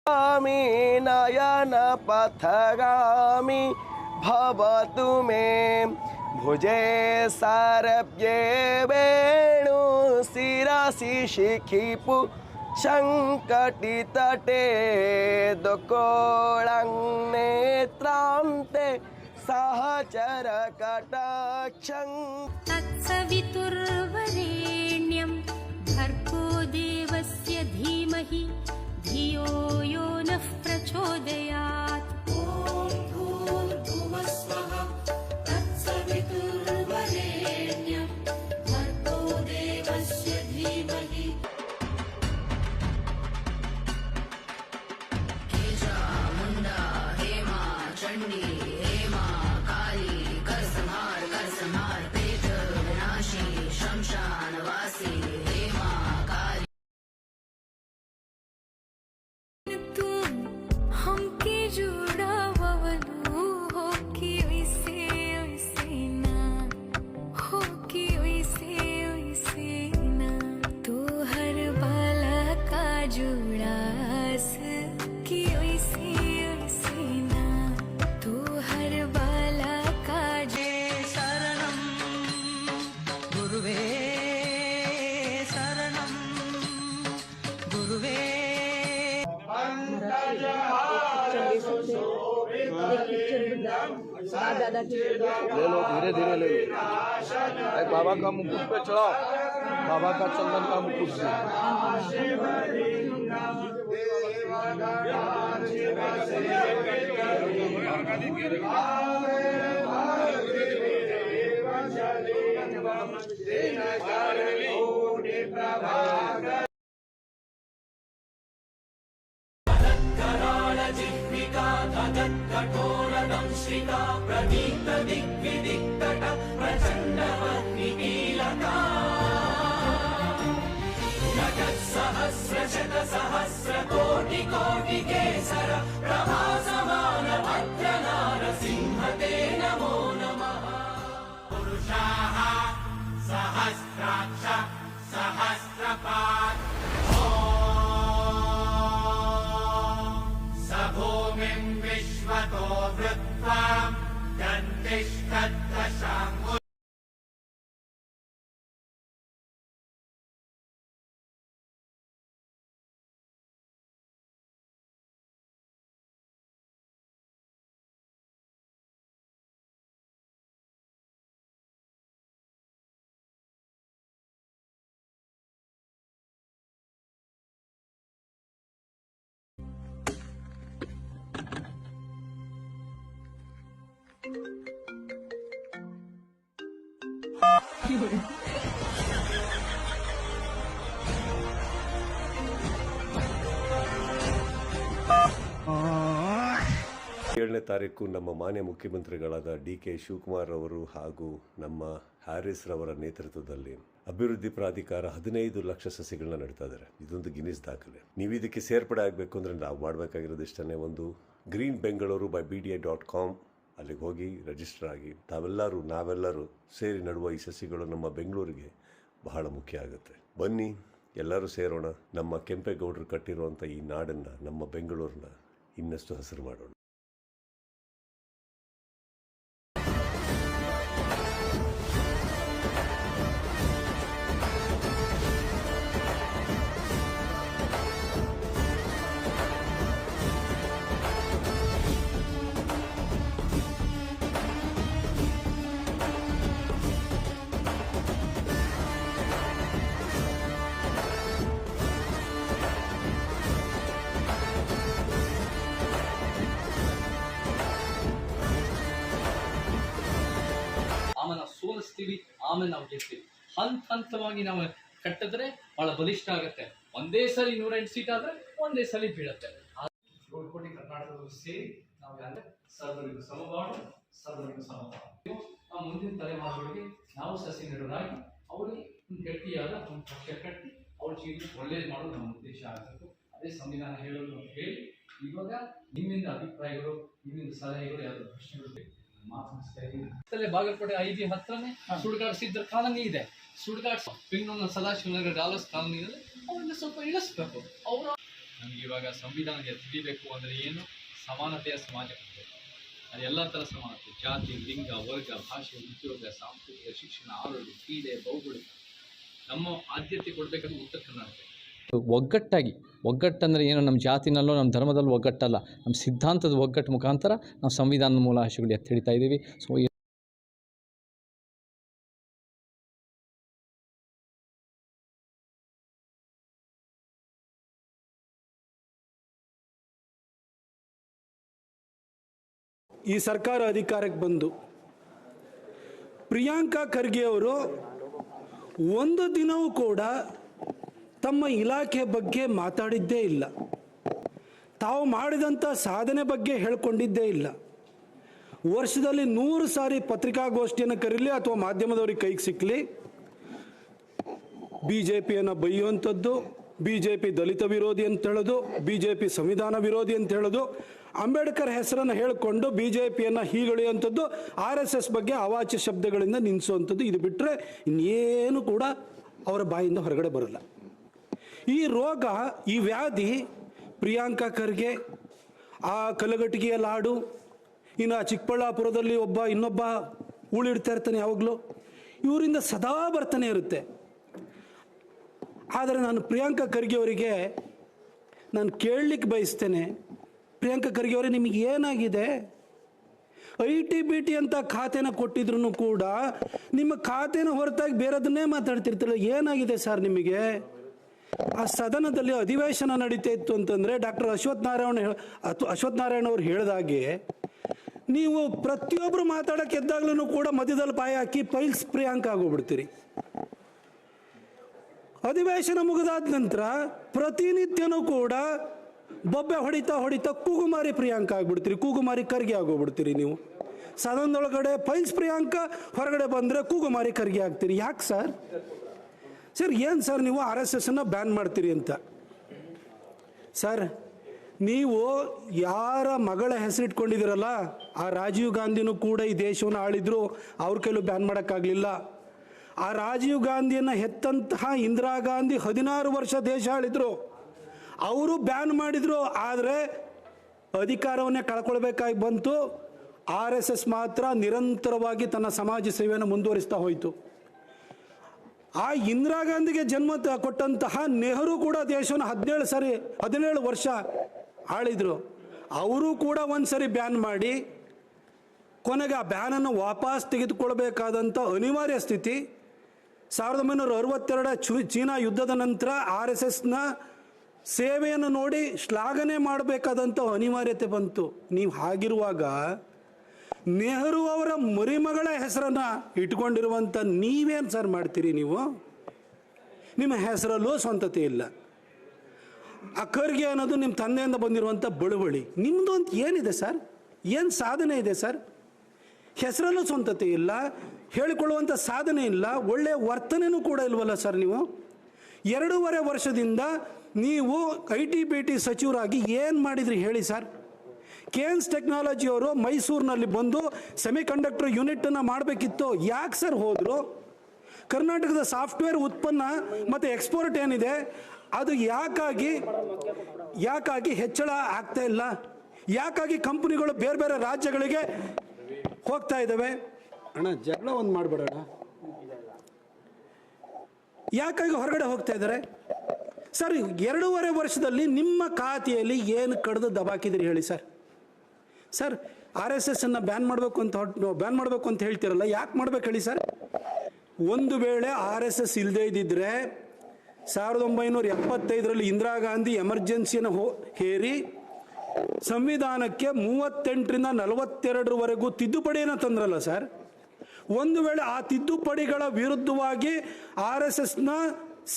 नयन पथगामि भवतु मे भुजे सारभ्ये वेणु शिरसि शिखिपु शङ्कटितटे दुकोळं नेत्रान्ते सहचर कटाक्षं तत्सवितुर्वरेण्यं भर्गो देवस्य धीमहि धियो यो नः प्रचोदयात्। ॐ भूर्भुवः स्वः तत्सवितुर्वरेण्यं भर्गो देवस्य धीमहि। केजा मुंडा हेमा चंडी हेमा काली कर संहार पेट विनाशी शमशान वासी हेमा काली। तू हमके जुड़ावनु हो कि वैसे वैसे ना हो कि वैसे वैसे ना तू हर बाला का जुड़ास कि वैसे वैसे ना तू हर बाला का शरणम गुरुवे शरणम गुरुवे। ले लो, धीरे धीरे ले लो। बाबा का मुकुट पे चढ़ाओ, बाबा का चंदन का मुकुट से। कठोरदंश्रिका प्रदीप्त दिग्विदिक्तट प्रचण्डवह्निकीलका नटत्सहस्रशतसहस्रकोटिकोटिकेसर प्रभासमान भद्रनारसिंह ते नमो नमः। पुरुषाः सहस्राक्ष सहस्रपात् भूमिं विश्वतो वृत्वा दन्तिष्ठद्दशाङ्गु। ಏಳನೇ ತಾರೀಕು ನಮ್ಮ ಮಾನ್ಯ ಮುಖ್ಯಮಂತ್ರಿಗಳಾದ ಡಿ ಕೆ ಶಿವಕುಮಾರ್ ಅವರು ಹಾಗೂ ನಮ್ಮ ಹ್ಯಾರಿಸ್ ರವರ ನೇತೃತ್ವದಲ್ಲಿ ಅಭಿವೃದ್ಧಿ ಪ್ರಾಧಿಕಾರ 15 ಲಕ್ಷ ಸಸಿಗಳನ್ನ ನೆಡ್ತಾ ಇದ್ದಾರೆ. ಇದೊಂದು ಗಿನ್ನಿಸ್ ದಾಖಲೆ. ನೀವು ಇದಕ್ಕೆ ಸೇರ್ಪಡೆ ಆಗಬೇಕು ಅಂದರೆ ನಾವು ಮಾಡಬೇಕಾಗಿರೋದು ಇಷ್ಟೇ, ಒಂದು ಗ್ರೀನ್ ಬೆಂಗಳೂರು BDI.com ಅಲ್ಲಿಗೆ ಹೋಗಿ ರಿಜಿಸ್ಟರ್ ಆಗಿ ನಾವೆಲ್ಲರೂ ಸೇರಿ ನಡುವ ಈ ಸಸಿಗಳು ನಮ್ಮ ಬೆಂಗಳೂರಿಗೆ ಬಹಳ ಮುಖ್ಯ ಆಗುತ್ತೆ. ಬನ್ನಿ ಎಲ್ಲರೂ ಸೇರೋಣ, ನಮ್ಮ ಕೆಂಪೇಗೌಡರು ಕಟ್ಟಿರುವಂಥ ಈ ನಾಡನ್ನು, ನಮ್ಮ ಬೆಂಗಳೂರನ್ನ ಇನ್ನಷ್ಟು ಹಸಿರು ಮಾಡೋಣ. ಸೋಲಿಸ್ತೀವಿ, ಆಮೇಲೆ ನಾವು ಗೆಲ್ತೀವಿ. ಹಂತವಾಗಿ ನಾವು ಕಟ್ಟಿದ್ರೆ ಬಹಳ ಬಲಿಷ್ಠ ಆಗುತ್ತೆ. ಒಂದೇ ಸಲ 108 ಸೀಟ್ ಆದ್ರೆ ಒಂದೇ ಸಲ ಬೀಳುತ್ತೆ. 7 ಕೋಟಿ ಕರ್ನಾಟಕದವರು ಸೇರಿ ನಾವು ಸರ್ವರಿಗೂ ಸಮಬಾಳು, ಸರ್ವರಿಗೂ ಸಮಬಾಳು. ನಾವು ಮುಂದಿನ ತಲೆಮಾರುಗಳಿಗೆ ನಾವು ಸಸಿ ನೆಡೋದಾಗಿ ಅವರಿಗೆ ಒಂದು ಗಟ್ಟಿಯಾದ ಒಂದು ಪಕ್ಷ ಕಟ್ಟಿ ಅವ್ರ ಜೀವನ ಒಳ್ಳೇದು ಮಾಡೋದು ನಮ್ಮ ಉದ್ದೇಶ ಆಗಬೇಕು. ಅದೇ ಸಂವಿಧಾನ ಹೇಳೋದು ಅಂತ ಹೇಳಿ ಇವಾಗ ನಿಮ್ಮಿಂದ ಅಭಿಪ್ರಾಯಗಳು, ನಿಮ್ಮಿಂದ ಸಲಹೆಗಳು, ಯಾವ್ದು ಪ್ರಶ್ನೆಗಳು ಬೇಕು ಮಾತನಾಡ್ತಾ ಇದ್ದೀನಿ. ಬಾಗಲಕೋಟೆ ಐಬಿ ಹತ್ರನೇ ಸುಡ್ಗಾಡ್ ಸಿದ್ಧರ ಕಾಲನಿ ಇದೆ. ಸುಡ್ಗಾಡ್ ಬೆಂಗಳೂರಿನ ಸದಾಶಿವನಗರ ಡಾಲರ್ಸ್ ಕಾಲನಿ ಇದೆ. ಅವ್ರನ್ನ ಸ್ವಲ್ಪ ಇಳಿಸ್ಬೇಕು. ಅವರು ನಮ್ಗೆ ಇವಾಗ ಸಂವಿಧಾನ ತಿಳಿಬೇಕು ಅಂದರೆ ಏನು, ಸಮಾನತೆಯ ಸಮಾಜ ಕಟ್ಟಬೇಕು. ಅದು ಎಲ್ಲ ಥರ ಸಮಾನತೆ, ಜಾತಿ, ಲಿಂಗ, ವರ್ಗ, ಭಾಷೆ, ಉದ್ಯೋಗ, ಸಾಂಸ್ಕೃತಿಕ, ಶಿಕ್ಷಣ, ಆರೋಗ್ಯ, ಕ್ರೀಡೆ, ಭೌಗೋಳಿಕ, ನಮ್ಮ ಆದ್ಯತೆ ಕೊಡಬೇಕಾದ್ರೆ ಉತ್ತರ ಕರ್ನಾಟಕ. ಒಗ್ಗಟ್ಟಂದರೆ ಏನು, ನಮ್ಮ ಜಾತಿನಲ್ಲೋ ನಮ್ಮ ಧರ್ಮದಲ್ಲೂ ಒಗ್ಗಟ್ಟಲ್ಲ, ನಮ್ಮ ಸಿದ್ಧಾಂತದ ಒಗ್ಗಟ್ಟು ಮುಖಾಂತರ ನಾವು ಸಂವಿಧಾನದ ಮೂಲ ಆಶಯಗಳು ಎತ್ತಿ ಹಿಡಿತಾ ಇದ್ದೀವಿ. ಸೊ ಈ ಸರ್ಕಾರ ಅಧಿಕಾರಕ್ಕೆ ಬಂದು ಪ್ರಿಯಾಂಕಾ ಖರ್ಗೆ ಅವರು ಒಂದು ದಿನವೂ ಕೂಡ ತಮ್ಮ ಇಲಾಖೆ ಬಗ್ಗೆ ಮಾತಾಡಿದ್ದೇ ಇಲ್ಲ, ತಾವು ಮಾಡಿದಂಥ ಸಾಧನೆ ಬಗ್ಗೆ ಹೇಳ್ಕೊಂಡಿದ್ದೇ ಇಲ್ಲ. ವರ್ಷದಲ್ಲಿ 100 ಸಾರಿ ಪತ್ರಿಕಾಗೋಷ್ಠಿಯನ್ನು ಕರೀಲಿ ಅಥವಾ ಮಾಧ್ಯಮದವ್ರಿಗೆ ಕೈಗೆ ಸಿಕ್ಕಲಿ, BJPಯನ್ನು ಬೈಯುವಂಥದ್ದು, BJP ದಲಿತ ವಿರೋಧಿ ಅಂತ ಹೇಳೋದು, BJP ಸಂವಿಧಾನ ವಿರೋಧಿ ಅಂತ ಹೇಳೋದು, ಅಂಬೇಡ್ಕರ್ ಹೆಸರನ್ನು ಹೇಳಿಕೊಂಡು BJPಯನ್ನು ಹೀಗಳೆಯುವಂಥದ್ದು, RSS ಬಗ್ಗೆ ಅವಾಚ್ಯ ಶಬ್ದಗಳಿಂದ ನಿಲ್ಲಿಸುವಂಥದ್ದು. ಇದು ಬಿಟ್ಟರೆ ಇನ್ನೇನು ಕೂಡ ಅವರ ಬಾಯಿಂದ ಹೊರಗಡೆ ಬರಲ್ಲ. ಈ ರೋಗ, ಈ ವ್ಯಾಧಿ ಪ್ರಿಯಾಂಕಾ ಖರ್ಗೆ, ಆ ಕಲಘಟಗಿಯ ಲಾಡು, ಇನ್ನು ಚಿಕ್ಕಬಳ್ಳಾಪುರದಲ್ಲಿ ಇನ್ನೊಬ್ಬ ಉಳಿಡ್ತಾ ಇರ್ತಾನೆ ಯಾವಾಗಲೂ, ಇವರಿಂದ ಸದಾ ಬರ್ತಾನೆ ಇರುತ್ತೆ. ಆದರೆ ನಾನು ಪ್ರಿಯಾಂಕಾ ಖರ್ಗೆ ಅವರಿಗೆ ನಾನು ಕೇಳಲಿಕ್ಕೆ ಬಯಸ್ತೇನೆ, ಪ್ರಿಯಾಂಕಾ ಖರ್ಗೆ ಅವರೇ, ನಿಮಗೆ ಏನಾಗಿದೆ? ITBT ಅಂತ ಖಾತೆನ ಕೊಟ್ಟಿದ್ರು ಕೂಡ ನಿಮ್ಮ ಖಾತೆನ ಹೊರತಾಗಿ ಬೇರೆದನ್ನೇ ಮಾತಾಡ್ತಿರ್ತಿರಲ್ಲ, ಏನಾಗಿದೆ ಸರ್ ನಿಮಗೆ? ಆ ಸದನದಲ್ಲಿ ಅಧಿವೇಶನ ನಡೀತಾ ಇತ್ತು ಅಂತಂದರೆ ಡಾಕ್ಟರ್ ಅಶ್ವಥ್ ನಾರಾಯಣ ಅವರು ಹೇಳಿದಾಗೆ ನೀವು ಪ್ರತಿಯೊಬ್ಬರು ಮಾತಾಡೋಕ್ಕೆ ಎದ್ದಾಗ್ಲೂ ಕೂಡ ಮಧ್ಯದಲ್ಲಿ ಪಾಯ ಹಾಕಿ ಪೈಲ್ಸ್ ಪ್ರಿಯಾಂಕಾ ಆಗೋಗ್ಬಿಡ್ತೀರಿ. ಅಧಿವೇಶನ ಮುಗಿದಾದ ನಂತರ ಪ್ರತಿನಿತ್ಯನೂ ಕೂಡ ಬೊಬ್ಬೆ ಹೊಡಿತಾ ಕೂಗುಮಾರಿ ಪ್ರಿಯಾಂಕಾ ಆಗ್ಬಿಡ್ತೀರಿ, ಕೂಗುಮಾರಿ ಖರ್ಗೆ ಆಗೋಗ್ಬಿಡ್ತೀರಿ. ನೀವು ಸದನದೊಳಗಡೆ ಪೈಲ್ಸ್ ಪ್ರಿಯಾಂಕಾ, ಹೊರಗಡೆ ಬಂದರೆ ಕೂಗುಮಾರಿ ಖರ್ಗೆ ಆಗ್ತೀರಿ. ಯಾಕೆ ಸರ್? ಏನು ಸರ್ ನೀವು RSSನ್ನು ಬ್ಯಾನ್ ಮಾಡ್ತೀರಿ ಅಂತ? ಸರ್, ನೀವು ಯಾರ ಮಗಳ ಹೆಸರಿಟ್ಕೊಂಡಿದ್ದೀರಲ್ಲ, ಆ ರಾಜೀವ್ ಗಾಂಧಿನೂ ಕೂಡ ಈ ದೇಶವನ್ನು ಆಳಿದ್ರು, ಅವ್ರ ಕೈಲೂ ಬ್ಯಾನ್ ಮಾಡೋಕ್ಕಾಗಲಿಲ್ಲ. ಆ ರಾಜೀವ್ ಗಾಂಧಿಯನ್ನು ಹೆತ್ತಂತಹ ಇಂದಿರಾ ಗಾಂಧಿ 16 ವರ್ಷ ದೇಶ ಆಳಿದ್ರು, ಅವರು ಬ್ಯಾನ್ ಮಾಡಿದರು. ಆದರೆ ಅಧಿಕಾರವನ್ನೇ ಕಳ್ಕೊಳ್ಬೇಕಾಗಿ ಬಂತು. RSS ಮಾತ್ರ ನಿರಂತರವಾಗಿ ತನ್ನ ಸಮಾಜ ಸೇವೆಯನ್ನು ಮುಂದುವರಿಸ್ತಾ ಹೋಯಿತು. ಆ ಇಂದಿರಾ ಗಾಂಧಿಗೆ ಜನ್ಮ ಕೊಟ್ಟಂತಹ ನೆಹರು ಕೂಡ ದೇಶವನ್ನು 17 ವರ್ಷ ಆಳಿದ್ರು. ಅವರು ಕೂಡ ಒಂದು ಸರಿ ಬ್ಯಾನ್ ಮಾಡಿ ಕೊನೆಗೆ ಆ ಬ್ಯಾನನ್ನು ವಾಪಸ್ ತೆಗೆದುಕೊಳ್ಬೇಕಾದಂಥ ಅನಿವಾರ್ಯ ಸ್ಥಿತಿ. 1962 ಚೀನಾ ಯುದ್ಧದ ನಂತರ RSSನ ಸೇವೆಯನ್ನು ನೋಡಿ ಶ್ಲಾಘನೆ ಮಾಡಬೇಕಾದಂಥ ಅನಿವಾರ್ಯತೆ ಬಂತು. ನೀವು ಹಾಗಿರುವಾಗ ನೆಹರು ಅವರ ಮರಿಮಗಳ ಹೆಸರನ್ನು ಇಟ್ಕೊಂಡಿರುವಂಥ ನೀವೇನು ಸರ್ ಮಾಡ್ತೀರಿ? ನೀವು ನಿಮ್ಮ ಹೆಸರಲ್ಲೂ ಸ್ವಂತತೆ ಇಲ್ಲ. ಆ ಖರ್ಗೆ ಅನ್ನೋದು ನಿಮ್ಮ ತಂದೆಯಿಂದ ಬಂದಿರುವಂಥ ಬಳುವಳಿ. ನಿಮ್ಮದು ಅಂತ ಏನಿದೆ ಸರ್? ಏನು ಸಾಧನೆ ಇದೆ ಸರ್? ಹೆಸರಲ್ಲೂ ಸ್ವಂತತೆ ಇಲ್ಲ, ಹೇಳಿಕೊಳ್ಳುವಂಥ ಸಾಧನೆ ಇಲ್ಲ, ಒಳ್ಳೆಯ ವರ್ತನೆಯೂ ಕೂಡ ಇಲ್ವಲ್ಲ ಸರ್ ನೀವು? 2.5 ವರ್ಷದಿಂದ ನೀವು ITBT ಸಚಿವರಾಗಿ ಏನು ಮಾಡಿದ್ರಿ ಹೇಳಿ ಸರ್? ಕೇನ್ಸ್ ಟೆಕ್ನಾಲಜಿಯವರು ಮೈಸೂರಿನಲ್ಲಿ ಬಂದು ಸೆಮಿಕಂಡಕ್ಟರ್ ಯೂನಿಟನ್ನು ಮಾಡಬೇಕಿತ್ತು, ಯಾಕೆ ಸರ್ ಹೋದರು? ಕರ್ನಾಟಕದ ಸಾಫ್ಟ್ವೇರ್ ಉತ್ಪನ್ನ ಮತ್ತು ಎಕ್ಸ್ಪೋರ್ಟ್ ಏನಿದೆ ಅದು ಯಾಕಾಗಿ ಹೆಚ್ಚಳ ಆಗ್ತಾ ಇಲ್ಲ? ಯಾಕಾಗಿ ಕಂಪನಿಗಳು ಬೇರೆ ಬೇರೆ ರಾಜ್ಯಗಳಿಗೆ ಹೋಗ್ತಾ ಇದ್ದಾವೆ? ಅಣ್ಣ, ಜಗಳ ಒಂದು ಮಾಡಬೇಡಣ್ಣ. ಯಾಕಾಗಿ ಹೊರಗಡೆ ಹೋಗ್ತಾ ಇದ್ದಾರೆ ಸರ್? 2.5 ವರ್ಷದಲ್ಲಿ ನಿಮ್ಮ ಖಾತೆಯಲ್ಲಿ ಏನು ಕಡ್ದು ದಬಾಕಿದಿರಿ ಹೇಳಿ ಸರ್? ಸರ್, RSSನ್ನು ಬ್ಯಾನ್ ಮಾಡಬೇಕು ಅಂತ ಹೇಳ್ತಿರಲ್ಲ, ಯಾಕೆ ಮಾಡ್ಬೇಕು ಹೇಳಿ ಸರ್? ಒಂದು ವೇಳೆ RSS ಇಲ್ಲದೇ ಇದ್ದಿದ್ರೆ 1975ರಲ್ಲಿ ಇಂದಿರಾ ಗಾಂಧಿ ಎಮರ್ಜೆನ್ಸಿಯನ್ನು ಹೇರಿ ಸಂವಿಧಾನಕ್ಕೆ 38ರಿಂದ 42ರವರೆಗೂ ತಿದ್ದುಪಡಿಯನ್ನು ತಂದ್ರಲ್ಲ ಸರ್. ಒಂದು ವೇಳೆ ಆ ತಿದ್ದುಪಡಿಗಳ ವಿರುದ್ಧವಾಗಿ RSSನ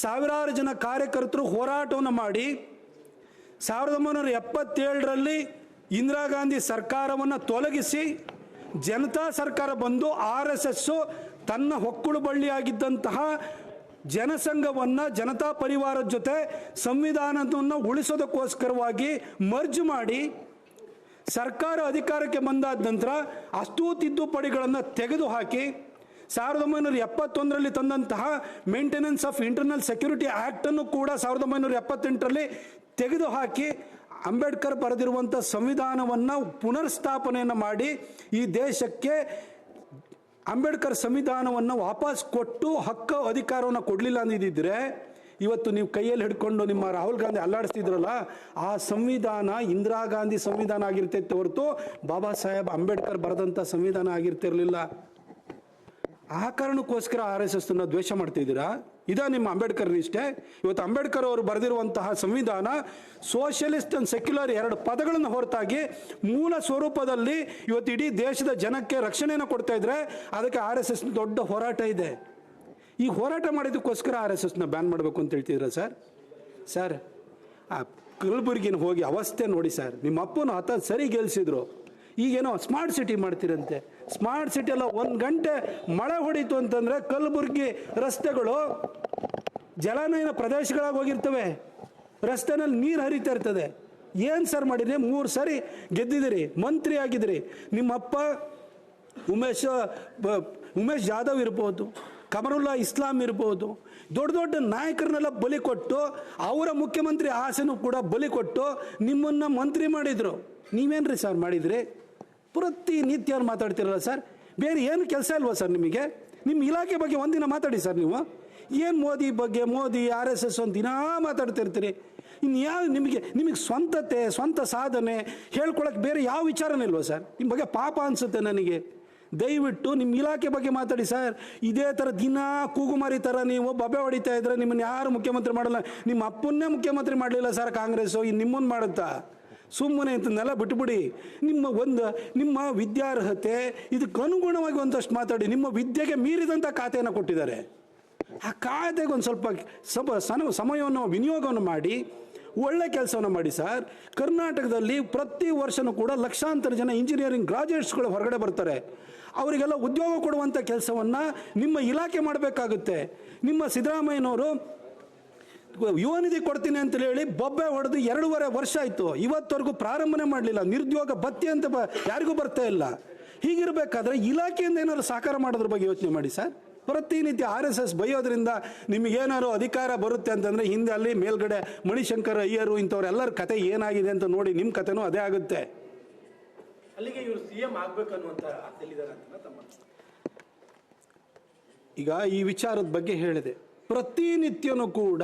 ಸಾವಿರಾರು ಜನ ಕಾರ್ಯಕರ್ತರು ಹೋರಾಟವನ್ನು ಮಾಡಿ 1977ರಲ್ಲಿ ಇಂದಿರಾ ಗಾಂಧಿ ಸರ್ಕಾರವನ್ನು ತೊಲಗಿಸಿ ಜನತಾ ಸರ್ಕಾರ ಬಂದು RSS ತನ್ನ ಹೊಕ್ಕುಳು ಬಳ್ಳಿಯಾಗಿದ್ದಂತಹ ಜನಸಂಘವನ್ನು ಜನತಾ ಪರಿವಾರದ ಜೊತೆ ಸಂವಿಧಾನವನ್ನು ಉಳಿಸೋದಕ್ಕೋಸ್ಕರವಾಗಿ ಮರ್ಜ್ ಮಾಡಿ ಸರ್ಕಾರ ಅಧಿಕಾರಕ್ಕೆ ಬಂದಾದ ನಂತರ ಅಷ್ಟೂ ತಿದ್ದುಪಡಿಗಳನ್ನು ತೆಗೆದುಹಾಕಿ 1971ರಲ್ಲಿ ತಂದಂತಹ ಮೇಂಟೆನೆನ್ಸ್ ಆಫ್ ಇಂಟರ್ನಲ್ ಸೆಕ್ಯೂರಿಟಿ ಆ್ಯಕ್ಟನ್ನು ಕೂಡ 1978ರಲ್ಲಿ ತೆಗೆದುಹಾಕಿ ಅಂಬೇಡ್ಕರ್ ಬರೆದಿರುವಂಥ ಸಂವಿಧಾನವನ್ನು ಪುನರ್ಸ್ಥಾಪನೆಯನ್ನು ಮಾಡಿ ಈ ದೇಶಕ್ಕೆ ಅಂಬೇಡ್ಕರ್ ಸಂವಿಧಾನವನ್ನು ವಾಪಸ್ ಕೊಟ್ಟು ಹಕ್ಕು ಅಧಿಕಾರವನ್ನು ಕೊಡಲಿಲ್ಲ ಅಂದಿದ್ದರೆ ಇವತ್ತು ನೀವು ಕೈಯಲ್ಲಿ ಹಿಡ್ಕೊಂಡು ನಿಮ್ಮ ರಾಹುಲ್ ಗಾಂಧಿ ಅಲ್ಲಾಡಿಸ್ತಿದ್ರಲ್ಲ, ಆ ಸಂವಿಧಾನ ಇಂದಿರಾ ಗಾಂಧಿ ಸಂವಿಧಾನ ಆಗಿರ್ತೈತೆ ಹೊರತು ಬಾಬಾ ಸಾಹೇಬ್ ಅಂಬೇಡ್ಕರ್ ಬರೆದಂಥ ಸಂವಿಧಾನ ಆಗಿರ್ತಿರಲಿಲ್ಲ. ಆ ಕಾರಣಕ್ಕೋಸ್ಕರ RSS ದ್ವೇಷ ಮಾಡ್ತಿದ್ದೀರಾ? ಇದ ನಿಮ್ಮ ಅಂಬೇಡ್ಕರ್ ನಿಷ್ಠೆ? ಇವತ್ತು ಅಂಬೇಡ್ಕರ್ ಅವರು ಬರೆದಿರುವಂತಹ ಸಂವಿಧಾನ ಸೋಷಿಯಲಿಸ್ಟ್ ಅಂಡ್ ಸೆಕ್ಯುಲರ್ ಎರಡು ಪದಗಳನ್ನು ಹೊರತಾಗಿ ಮೂಲ ಸ್ವರೂಪದಲ್ಲಿ ಇವತ್ತು ಇಡೀ ದೇಶದ ಜನಕ್ಕೆ ರಕ್ಷಣೆಯನ್ನು ಕೊಡ್ತಾ ಇದ್ರೆ ಅದಕ್ಕೆ RSS ದೊಡ್ಡ ಹೋರಾಟ ಇದೆ. ಈ ಹೋರಾಟ ಮಾಡಿದ್ದಕ್ಕೋಸ್ಕರ RSS ಬ್ಯಾನ್ ಮಾಡಬೇಕು ಅಂತ ಹೇಳ್ತಿದ್ರ ಸರ್? ಆ ಕಲಬುರ್ಗಿನ ಹೋಗಿ ಅವಸ್ಥೆ ನೋಡಿ ಸರ್. ನಿಮ್ಮ ಅಪ್ಪನ ಹತ ಸರಿ ಗೆಲ್ಸಿದ್ರು, ಈಗೇನೋ ಸ್ಮಾರ್ಟ್ ಸಿಟಿ ಮಾಡ್ತೀರಂತೆ. ಸ್ಮಾರ್ಟ್ ಸಿಟಿ ಎಲ್ಲ 1 ಗಂಟೆ ಮಳೆ ಹೊಡೀತು ಅಂತಂದರೆ ಕಲಬುರ್ಗಿ ರಸ್ತೆಗಳು ಜಲಾನಯನ ಪ್ರದೇಶಗಳಾಗಿ ಹೋಗಿರ್ತವೆ, ರಸ್ತೆನಲ್ಲಿ ನೀರು ಹರಿತಾ ಇರ್ತದೆ. ಏನು ಸರ್ ಮಾಡಿದ್ರಿ? 3 ಸರಿ ಗೆದ್ದಿದ್ದೀರಿ, ಮಂತ್ರಿ ಆಗಿದ್ದೀರಿ. ನಿಮ್ಮಪ್ಪ ಉಮೇಶ್ ಜಾಧವ್ ಇರ್ಬೋದು, ಕಮರುಲ್ಲಾ ಇಸ್ಲಾಂ ಇರ್ಬೋದು, ದೊಡ್ಡ ದೊಡ್ಡ ನಾಯಕರನ್ನೆಲ್ಲ ಬಲಿ ಕೊಟ್ಟು ಅವರ ಮುಖ್ಯಮಂತ್ರಿ ಆಸೆನೂ ಕೂಡ ಬಲಿ ಕೊಟ್ಟು ನಿಮ್ಮನ್ನು ಮಂತ್ರಿ ಮಾಡಿದರು. ನೀವೇನ್ರಿ ಸರ್ ಮಾಡಿದ್ರಿ? ಪ್ರತಿನಿತ್ಯ ಮಾತಾಡ್ತಿರಲ್ಲ ಸರ್, ಬೇರೆ ಏನು ಕೆಲಸ ಇಲ್ವಾ ಸರ್ ನಿಮಗೆ? ನಿಮ್ಮ ಇಲಾಖೆ ಬಗ್ಗೆ ಒಂದಿನ ಮಾತಾಡಿ ಸರ್. ನೀವು ಏನು ಮೋದಿ ಬಗ್ಗೆ, ಮೋದಿ RSS ಒಂದು ದಿನ ಮಾತಾಡ್ತಿರ್ತೀರಿ. ಇನ್ನು ಯಾವ ನಿಮಗೆ ಸ್ವಂತ ಸಾಧನೆ ಹೇಳ್ಕೊಳಕ್ಕೆ ಬೇರೆ ಯಾವ ವಿಚಾರನೇ ಇಲ್ವಾ ಸರ್? ನಿಮ್ಮ ಬಗ್ಗೆ ಪಾಪ ಅನಿಸುತ್ತೆ ನನಗೆ. ದಯವಿಟ್ಟು ನಿಮ್ಮ ಇಲಾಖೆ ಬಗ್ಗೆ ಮಾತಾಡಿ ಸರ್. ಇದೇ ಥರ ದಿನ ಕೂಗುಮಾರಿ ಥರ ನೀವು ಬಬ್ಬೆ ಹೊಡಿತಾ ಇದ್ರೆ ನಿಮ್ಮನ್ನು ಯಾರು ಮುಖ್ಯಮಂತ್ರಿ ಮಾಡಲ್ಲ. ನಿಮ್ಮ ಅಪ್ಪನ್ನೇ ಮುಖ್ಯಮಂತ್ರಿ ಮಾಡಲಿಲ್ಲ ಸರ್ ಕಾಂಗ್ರೆಸ್ಸು, ಇನ್ನು ನಿಮ್ಮನ್ನು ಮಾಡುತ್ತಾ? ಸುಮ್ಮನೆ ಇಂಥನ್ನೆಲ್ಲ ಬಿಟ್ಬಿಡಿ. ನಿಮ್ಮ ವಿದ್ಯಾರ್ಹತೆ ಇದಕ್ಕೆ ಅನುಗುಣವಾಗಿ ಒಂದಷ್ಟು ಮಾತಾಡಿ. ನಿಮ್ಮ ವಿದ್ಯೆಗೆ ಮೀರಿದಂಥ ಖಾತೆಯನ್ನು ಕೊಟ್ಟಿದ್ದಾರೆ. ಆ ಖಾತೆಗೆ ಒಂದು ಸ್ವಲ್ಪ ಸಮಯವನ್ನು ವಿನಿಯೋಗವನ್ನು ಮಾಡಿ ಒಳ್ಳೆ ಕೆಲಸವನ್ನು ಮಾಡಿ ಸರ್. ಕರ್ನಾಟಕದಲ್ಲಿ ಪ್ರತಿ ವರ್ಷವೂ ಕೂಡ ಲಕ್ಷಾಂತರ ಜನ ಇಂಜಿನಿಯರಿಂಗ್ ಗ್ರಾಜುಯೇಟ್ಸ್ಗಳು ಹೊರಗಡೆ ಬರ್ತಾರೆ. ಅವರಿಗೆಲ್ಲ ಉದ್ಯೋಗ ಕೊಡುವಂಥ ಕೆಲಸವನ್ನು ನಿಮ್ಮ ಇಲಾಖೆ ಮಾಡಬೇಕಾಗುತ್ತೆ. ನಿಮ್ಮ ಸಿದ್ದರಾಮಯ್ಯನವರು ಯುವ ನಿಧಿ ಕೊಡ್ತೀನಿ ಅಂತ ಹೇಳಿ ಬೊಬ್ಬೆ ಹೊಡೆದು 2.5 ವರ್ಷ ಆಯಿತು, ಇವತ್ತವರೆಗೂ ಪ್ರಾರಂಭನೆ ಮಾಡಲಿಲ್ಲ. ನಿರುದ್ಯೋಗ ಭತ್ಯೆ ಅಂತ ಯಾರಿಗೂ ಬರ್ತಾ ಇಲ್ಲ. ಹೀಗಿರಬೇಕಾದ್ರೆ ಇಲಾಖೆಯಿಂದ ಏನಾದ್ರು ಸಾಕಾರ ಮಾಡೋದ್ರ ಬಗ್ಗೆ ಯೋಚನೆ ಮಾಡಿ ಸರ್. ಪ್ರತಿನಿತ್ಯ RSS ಬೈಯೋದ್ರಿಂದ ನಿಮಗೇನಾದ್ರು ಅಧಿಕಾರ ಬರುತ್ತೆ ಅಂತಂದರೆ ಹಿಂದೆ ಅಲ್ಲಿ ಮೇಲ್ಗಡೆ ಮಣಿಶಂಕರ್ ಅಯ್ಯರು ಇಂಥವ್ರೆಲ್ಲರ ಕತೆ ಏನಾಗಿದೆ ಅಂತ ನೋಡಿ ನಿಮ್ಮ ಕತೆನೂ ಅದೇ ಆಗುತ್ತೆ. ಅಲ್ಲಿಗೆ ಇವರು CM ಆಗ್ಬೇಕನ್ನುವಂತ ಅರ್ಥದಲ್ಲಿದ್ದಾರೆ ಅಂತ ತಮ್ಮ. ಈಗ ಈ ವಿಚಾರದ ಬಗ್ಗೆ ಹೇಳಿದೆ. ಪ್ರತಿನಿತ್ಯನೂ ಕೂಡ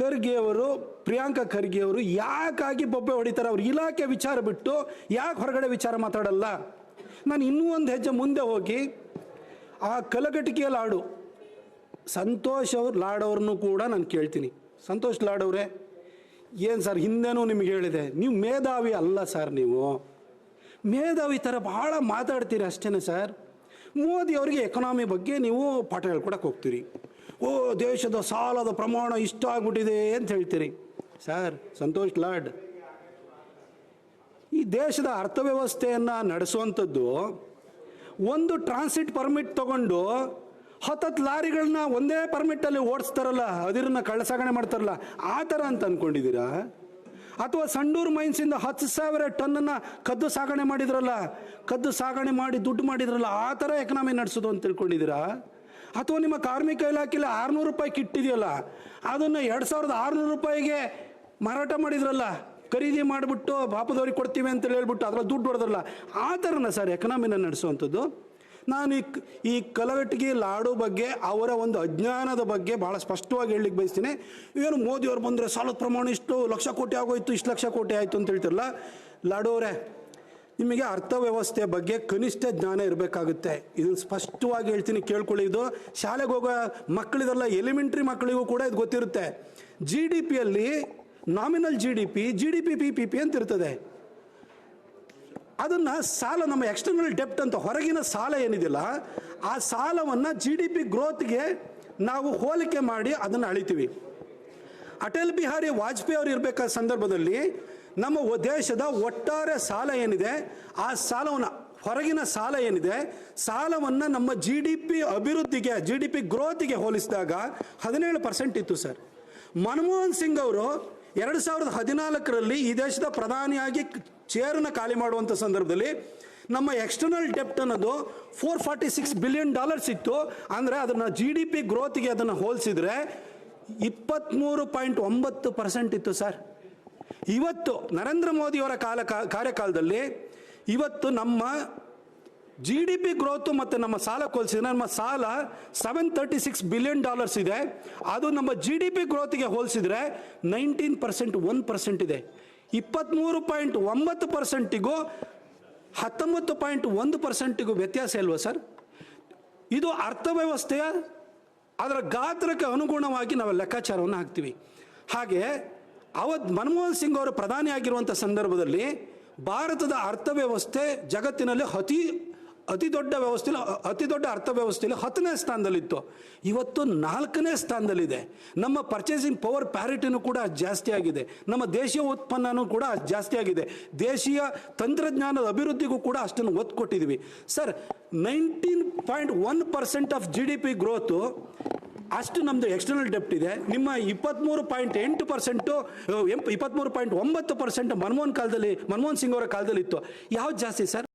ಖರ್ಗೆಯವರು, ಪ್ರಿಯಾಂಕಾ ಖರ್ಗೆಯವರು ಯಾಕಾಗಿ ಬೊಬ್ಬೆ ಹೊಡಿತಾರೆ? ಅವ್ರ ಇಲಾಖೆ ವಿಚಾರ ಬಿಟ್ಟು ಯಾಕೆ ಹೊರಗಡೆ ವಿಚಾರ ಮಾತಾಡಲ್ಲ? ನಾನು ಇನ್ನೂ ಒಂದು ಹೆಜ್ಜೆ ಮುಂದೆ ಹೋಗಿ ಆ ಕಲಘಟಕಿಯ ಲಾಡು ಸಂತೋಷ್ ಲಾಡವ್ರನ್ನೂ ಕೂಡ ನಾನು ಕೇಳ್ತೀನಿ. ಸಂತೋಷ್ ಲಾಡವ್ರೆ, ಏನು ಸರ್ ಹಿಂದೆನೂ ನಿಮಗೆ ಹೇಳಿದೆ, ನೀವು ಮೇಧಾವಿ ಅಲ್ಲ ಸರ್. ನೀವು ಮೇಧಾವಿ ಥರ ಭಾಳ ಮಾತಾಡ್ತೀರಿ ಅಷ್ಟೇ ಸರ್. ಮೋದಿ ಅವರಿಗೆ ಎಕನಾಮಿ ಬಗ್ಗೆ ನೀವು ಪಾಠ ಹೇಳ್ಕೊಡಕ್ಕೆ ಹೋಗ್ತೀರಿ. ದೇಶದ ಸಾಲದ ಪ್ರಮಾಣ ಇಷ್ಟ ಆಗ್ಬಿಟ್ಟಿದೆ ಅಂತ ಹೇಳ್ತೀರಿ ಸರ್. ಸಂತೋಷ್ ಲಾಡ್, ಈ ದೇಶದ ಅರ್ಥವ್ಯವಸ್ಥೆಯನ್ನು ನಡೆಸುವಂಥದ್ದು ಒಂದು ಟ್ರಾನ್ಸಿಟ್ ಪರ್ಮಿಟ್ ತಗೊಂಡು 10 ಲಾರಿಗಳನ್ನ ಒಂದೇ ಪರ್ಮಿಟಲ್ಲಿ ಓಡಿಸ್ತಾರಲ್ಲ, ಅದನ್ನ ಕಳ್ಳಸಾಗಣೆ ಮಾಡ್ತಾರಲ್ಲ, ಆ ಥರ ಅಂತ ಅಂದ್ಕೊಂಡಿದ್ದೀರಾ? ಅಥವಾ ಸಂಡೂರು ಮೈನ್ಸಿಂದ 10,000 ಟನ್ನನ್ನು ಕದ್ದು ಸಾಗಣೆ ಮಾಡಿದ್ರಲ್ಲ, ಕದ್ದು ಸಾಗಣೆ ಮಾಡಿ ದುಡ್ಡು ಮಾಡಿದ್ರಲ್ಲ, ಆ ಥರ ಎಕನಾಮಿ ನಡೆಸೋದು ಅಂತ ತಿಳ್ಕೊಂಡಿದ್ದೀರಾ? ಅಥವಾ ನಿಮ್ಮ ಕಾರ್ಮಿಕ ಇಲಾಖೆಯಲ್ಲಿ 600 ರೂಪಾಯಿ ಕಿಟ್ ಇದೆಯಲ್ಲ, ಅದನ್ನು 2,600 ರೂಪಾಯಿಗೆ ಮಾರಾಟ ಮಾಡಿದ್ರಲ್ಲ, ಖರೀದಿ ಮಾಡಿಬಿಟ್ಟು ಪಾಪದವ್ರಿಗೆ ಕೊಡ್ತೀವಿ ಅಂತ ಹೇಳ್ಬಿಟ್ಟು ಅದರಲ್ಲಿ ದುಡ್ಡು ಹೊಡೆದ್ರಲ್ಲ, ಆ ಥರನ ಸರ್ ಎಕನಾಮಿನ ನಡೆಸುವಂಥದ್ದು? ನಾನು ಈ ಕಲಘಟಗಿ ಲಾಡು ಬಗ್ಗೆ ಅವರ ಒಂದು ಅಜ್ಞಾನದ ಬಗ್ಗೆ ಭಾಳ ಸ್ಪಷ್ಟವಾಗಿ ಹೇಳಲಿಕ್ಕೆ ಬಯಸ್ತೀನಿ. ಏನು ಮೋದಿಯವ್ರು ಬಂದರೆ ಸಾಲದ ಪ್ರಮಾಣ ಇಷ್ಟು ಲಕ್ಷ ಕೋಟಿ ಆಗೋಯ್ತು, ಇಷ್ಟು ಲಕ್ಷ ಕೋಟಿ ಆಯಿತು ಅಂತ ಹೇಳ್ತಿರಲ್ಲ. ಲಾಡು ಅವರೇ, ನಿಮಗೆ ಅರ್ಥವ್ಯವಸ್ಥೆ ಬಗ್ಗೆ ಕನಿಷ್ಠ ಜ್ಞಾನ ಇರಬೇಕಾಗುತ್ತೆ. ಇದನ್ನು ಸ್ಪಷ್ಟವಾಗಿ ಹೇಳ್ತೀನಿ, ಕೇಳ್ಕೊಳ್ಳಿ. ಇದು ಶಾಲೆಗೆ ಹೋಗೋ ಮಕ್ಕಳಿದೆಲ್ಲ, ಎಲಿಮೆಂಟ್ರಿ ಮಕ್ಕಳಿಗೂ ಕೂಡ ಇದು ಗೊತ್ತಿರುತ್ತೆ. GDPಯಲ್ಲಿ ನಾಮಿನಲ್ GDP, PPP ಅಂತ ಇರ್ತದೆ. ಅದನ್ನು ಸಾಲ, ನಮ್ಮ ಎಕ್ಸ್ಟರ್ನಲ್ ಡೆಪ್ಟ್ ಅಂತ ಹೊರಗಿನ ಸಾಲ ಏನಿದೆಯಲ್ಲ, ಆ ಸಾಲವನ್ನು GDP ಗ್ರೋತ್ಗೆ ನಾವು ಹೋಲಿಕೆ ಮಾಡಿ ಅದನ್ನು ಅಳಿತೀವಿ. ಅಟಲ್ ಬಿಹಾರಿ ವಾಜಪೇಯಿ ಅವರು ಇರಬೇಕಾದ ಸಂದರ್ಭದಲ್ಲಿ ನಮ್ಮ ದೇಶದ ಒಟ್ಟಾರೆ ಸಾಲ ಏನಿದೆ, ಆ ಸಾಲವನ್ನು, ಹೊರಗಿನ ಸಾಲ ಏನಿದೆ, ಸಾಲವನ್ನು ನಮ್ಮ GDP ಅಭಿವೃದ್ಧಿಗೆ, GDP ಗ್ರೋತಿಗೆ ಹೋಲಿಸಿದಾಗ 17% ಇತ್ತು ಸರ್. ಮನಮೋಹನ್ ಸಿಂಗ್ ಅವರು 2014ರಲ್ಲಿ ಈ ದೇಶದ ಪ್ರಧಾನಿಯಾಗಿ ಚೇರನ್ನು ಖಾಲಿ ಮಾಡುವಂಥ ಸಂದರ್ಭದಲ್ಲಿ ನಮ್ಮ ಎಕ್ಸ್ಟರ್ನಲ್ ಡೆಪ್ಟ್ ಅನ್ನೋದು $446 ಬಿಲಿಯನ್ ಇತ್ತು. ಅಂದರೆ ಅದನ್ನು GDP ಗ್ರೋತಿಗೆ ಅದನ್ನು ಹೋಲಿಸಿದರೆ 23.9% ಇತ್ತು ಸರ್. ಇವತ್ತು ನರೇಂದ್ರ ಮೋದಿಯವರ ಕಾರ್ಯಕಾಲದಲ್ಲಿ ಇವತ್ತು ನಮ್ಮ GDP ಗ್ರೋತು ಮತ್ತು ನಮ್ಮ ಸಾಲ ಹೋಲಿಸಿದ್ರೆ ನಮ್ಮ ಸಾಲ $736 ಬಿಲಿಯನ್ ಇದೆ. ಅದು ನಮ್ಮ GDP ಗ್ರೋತಿಗೆ ಹೋಲಿಸಿದ್ರೆ 19% 1% ಇದೆ. 23.9%ಗೂ 19.1%ಗೂ ವ್ಯತ್ಯಾಸ ಇಲ್ವಾ ಸರ್? ಇದು ಅರ್ಥವ್ಯವಸ್ಥೆಯ ಅದರ ಗಾತ್ರಕ್ಕೆ ಅನುಗುಣವಾಗಿ ನಾವು ಲೆಕ್ಕಾಚಾರವನ್ನು ಹಾಕ್ತೀವಿ. ಹಾಗೆ ಮನಮೋಹನ್ ಸಿಂಗ್ ಅವರು ಪ್ರಧಾನಿಯಾಗಿರುವಂಥ ಸಂದರ್ಭದಲ್ಲಿ ಭಾರತದ ಅರ್ಥವ್ಯವಸ್ಥೆ ಜಗತ್ತಿನಲ್ಲಿ ಅತಿ ದೊಡ್ಡ ಅರ್ಥವ್ಯವಸ್ಥೆಯಲ್ಲಿ 10ನೇ ಸ್ಥಾನದಲ್ಲಿತ್ತು. ಇವತ್ತು 4ನೇ ಸ್ಥಾನದಲ್ಲಿದೆ. ನಮ್ಮ ಪರ್ಚೇಸಿಂಗ್ ಪವರ್ ಪ್ಯಾರಿಟಿನೂ ಕೂಡ ಜಾಸ್ತಿ ಆಗಿದೆ. ನಮ್ಮ ದೇಶೀಯ ಉತ್ಪನ್ನನೂ ಕೂಡ ಜಾಸ್ತಿ ಆಗಿದೆ. ದೇಶೀಯ ತಂತ್ರಜ್ಞಾನದ ಅಭಿವೃದ್ಧಿಗೂ ಕೂಡ ಅಷ್ಟನ್ನು ಒತ್ತು ಕೊಟ್ಟಿದ್ದೀವಿ ಸರ್. 19.1% ಆಫ್ GDP ಗ್ರೋತು ಅಷ್ಟು ನಮ್ಮದು ಎಕ್ಸ್ಟರ್ನಲ್ ಡೆಪ್ಟ್ ಇದೆ. ನಿಮ್ಮ 23.8%, 23.9% ಮನಮೋಹನ್ ಸಿಂಗ್ ಅವರ ಕಾಲದಲ್ಲಿ ಇತ್ತು. ಯಾವ್ದು ಜಾಸ್ತಿ ಸರ್?